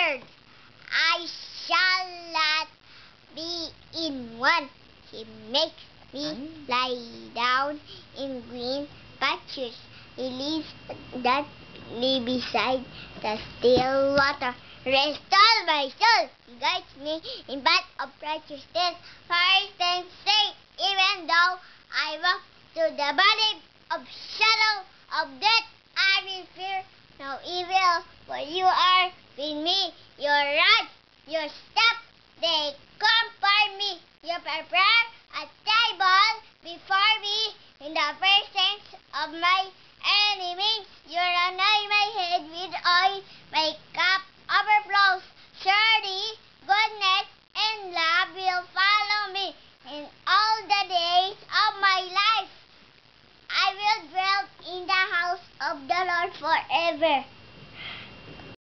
bird. I shall not be in want. He makes me lie down in green pastures. He leaves that me beside the still water. Restore my soul. He guides me in path of righteousness for his name's sake. Even though I walk through the valley of shadow of death, I will fear no evil, for you are with me. Your rod, your staff, they comfort me. You prepare a table before me in the presence of my enemies. You anoint my head with oil, my cup overflows. Surely goodness and love will follow me in all the days of my life. I will dwell in the house of the Lord forever.